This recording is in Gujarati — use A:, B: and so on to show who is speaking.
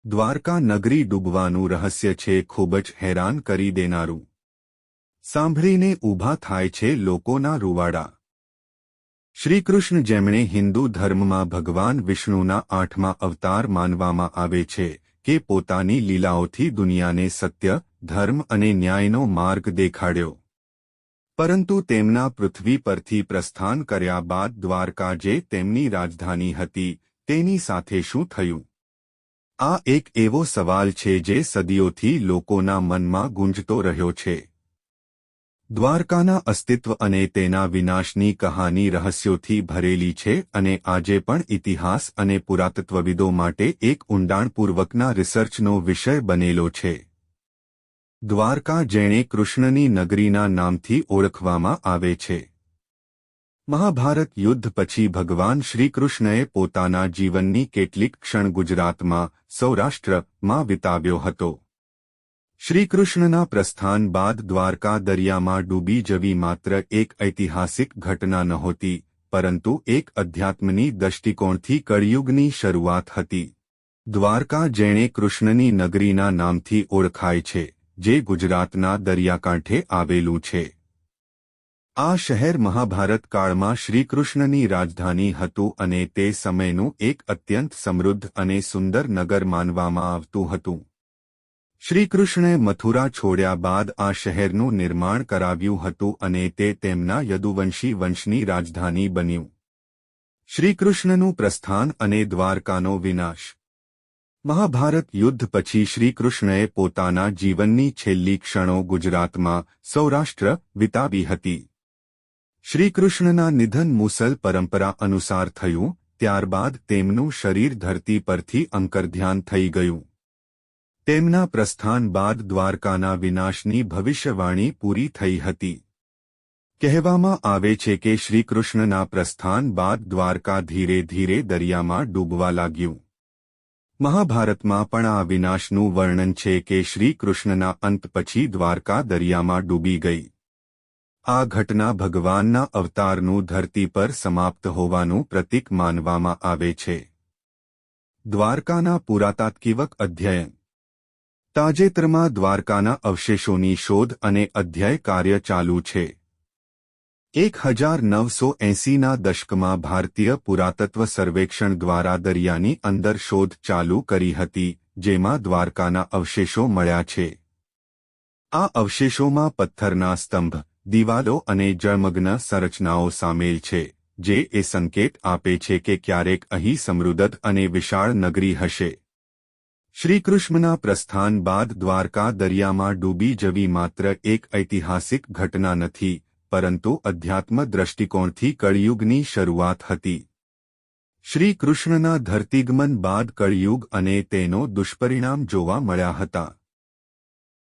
A: દ્વારકા નગરી ડૂબવાનું રહસ્ય છે ખૂબ જ હેરાન કરી દેનારું. સાંભળીને ઊભા થાય છે લોકોના રૂવાડા. શ્રીકૃષ્ણ, જેમણે હિન્દુ ધર્મમાં ભગવાન વિષ્ણુના 8મા અવતાર માનવામાં આવે છે, કે પોતાની લીલાઓથી દુનિયાને સત્ય, ધર્મ અને ન્યાયનો માર્ગ દેખાડ્યો. પરંતુ તેમના પૃથ્વી પરથી પ્રસ્થાન કર્યા બાદ દ્વારકા, જે તેમની રાજધાની હતી, તેની સાથે શું થયું? આ એક એવો સવાલ છે જે સદીઓથી લોકોના મનમાં ગુંજતો રહ્યો છે. દ્વારકાના અસ્તિત્વ અને તેના વિનાશની કહાની રહસ્યોથી ભરેલી છે અને આજે પણ ઇતિહાસ અને પુરાતત્વવિદો માટે એક ઊંડાણપૂર્વકના રિસર્ચનો વિષય બનેલો છે. દ્વારકા, જેણે કૃષ્ણની નગરીના નામથી ઓળખવામાં આવે છે. મહાભારત યુદ્ધ પછી ભગવાન શ્રીકૃષ્ણએ પોતાના જીવનની કેટલીક ક્ષણ ગુજરાતમાં, સૌરાષ્ટ્રમાં વિતાવ્યો હતો. શ્રીકૃષ્ણના પ્રસ્થાન બાદ દ્વારકા દરિયામાં ડૂબી જવી માત્ર એક ઐતિહાસિક ઘટના નહોતી, પરંતુ એક અધ્યાત્મની દૃષ્ટિકોણથી કળિયુગની શરૂઆત હતી. દ્વારકા, જેણે કૃષ્ણની નગરીના નામથી ઓળખાય છે, જે ગુજરાતના દરિયાકાંઠે આવેલું છે. આ શહેર મહાભારત કાળમાં શ્રીકૃષ્ણની રાજધાની હતું અને તે સમયનું એક અત્યંત સમૃદ્ધ અને સુંદર નગર માનવામાં આવતું હતું. શ્રીકૃષ્ણે મથુરા છોડ્યા બાદ આ શહેરનું નિર્માણ કરાવ્યું હતું અને તે તેમના યદુવંશી વંશની રાજધાની બન્યું. શ્રીકૃષ્ણનું પ્રસ્થાન અને દ્વારકાનો વિનાશ. મહાભારત યુદ્ધ પછી શ્રીકૃષ્ણએ પોતાના જીવનની છેલ્લી ક્ષણો ગુજરાતમાં, સૌરાષ્ટ્ર વિતાવી હતી. શ્રીકૃષ્ણના નિધન મુસલ પરંપરા અનુસાર થયું, ત્યારબાદ તેમનું શરીર ધરતી પરથી અંતર્ધ્યાન થઈ ગયું. તેમના પ્રસ્થાન બાદ દ્વારકાના વિનાશની ભવિષ્યવાણી પૂરી થઈ હતી. કહેવામાં આવે છે કે શ્રીકૃષ્ણના પ્રસ્થાન બાદ દ્વારકા ધીરે ધીરે દરિયામાં ડૂબવા લાગ્યું. મહાભારતમાં પણ આ વિનાશનું વર્ણન છે કે શ્રીકૃષ્ણના અંત પછી દ્વારકા દરિયામાં ડૂબી ગઈ. આ ઘટના ભગવાનના અવતારનું ધરતી પર સમાપ્ત હોવાનું પ્રતીક માનવામાં આવે છે. દ્વારકાના પુરાતાત્વિક અધ્યયન. તાજેતરમાં દ્વારકાના અવશેષોની શોધ અને અધ્યય કાર્ય ચાલુ છે. 1980ના દશકમાં ભારતીય પુરાતત્વ સર્વેક્ષણ દ્વારા દરિયાની અંદર શોધ ચાલુ કરી હતી, જેમાં દ્વારકાના અવશેષો મળ્યા છે. આ અવશેષોમાં પથ્થરના સ્તંભ, દિવાલો અને જળમગ્ન સંરચનાઓ સામેલ છે, જે એ સંકેત આપે છે કે ક્યારેક અહીં સમૃદ્ધ અને વિશાળ નગરી હશે. શ્રીકૃષ્ણના પ્રસ્થાન બાદ દ્વારકા દરિયામાં ડૂબી જવી માત્ર એક ઐતિહાસિક ઘટના નથી, પરંતુ અધ્યાત્મ દૃષ્ટિકોણથી કળિયુગની શરૂઆત હતી. શ્રીકૃષ્ણના ધરતીગમન બાદ કળિયુગ અને તેનો દુષ્પરિણામ જોવા મળ્યા હતા.